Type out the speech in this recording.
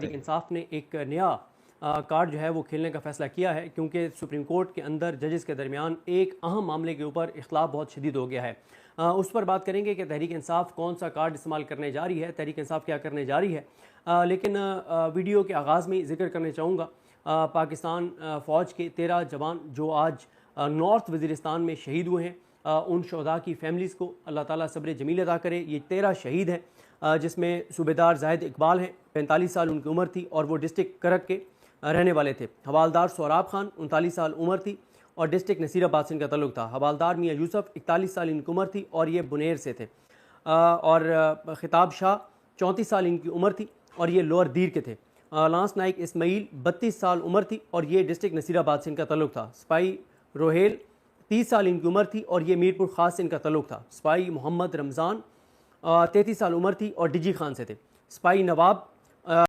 तहरीक इंसाफ ने एक नया कार्ड जो है वो खेलने का फ़ैसला किया है, क्योंकि सुप्रीम कोर्ट के अंदर जजेस के दरमियान एक अहम मामले के ऊपर इख्तलाफ बहुत शदीद हो गया है। उस पर बात करेंगे कि तहरीक इंसाफ कौन सा कार्ड इस्तेमाल करने जा रही है, तहरीक इंसाफ क्या करने जा रही है। लेकिन वीडियो के आगाज़ में जिक्र करना चाहूँगा पाकिस्तान फ़ौज के 13 जवान जो आज नॉर्थ वज़ीरिस्तान में शहीद हुए हैं, उन शहदा की फैमिलीज़ को अल्लाह ताला सब्र जमील अता करे। ये 13 शहीद हैं, जिसमें सूबेदार जाहिद इकबाल हैं, 45 साल उनकी उम्र थी और वो डिस्ट्रिक्ट करक के रहने वाले थे। हवालदार सोहराब खान 39 साल उम्र थी और डिस्ट्रिक्ट नसीराबाद से इनका तल्लुक़ था। हवालदार मियाँ यूसुफ 41 साल इनकी उम्र थी और ये बुनेर से थे। और खिताब शाह 34 साल इनकी उम्र थी और ये लोअर दीर के थे। लांस नाइक इस्माइल 32 साल उम्र थी और ये डिस्ट्रिक्ट नसीराबाद से इनका तल्लुक़ था। सिपाही रोहेल 30 साल इनकी उम्र थी और ये मीरपुर ख़ास से इनका तल्लुक़ था। सिपाही मोहम्मद रमज़ान 33 साल उम्र थी और डिजी खान से थे। सिपाही नवाब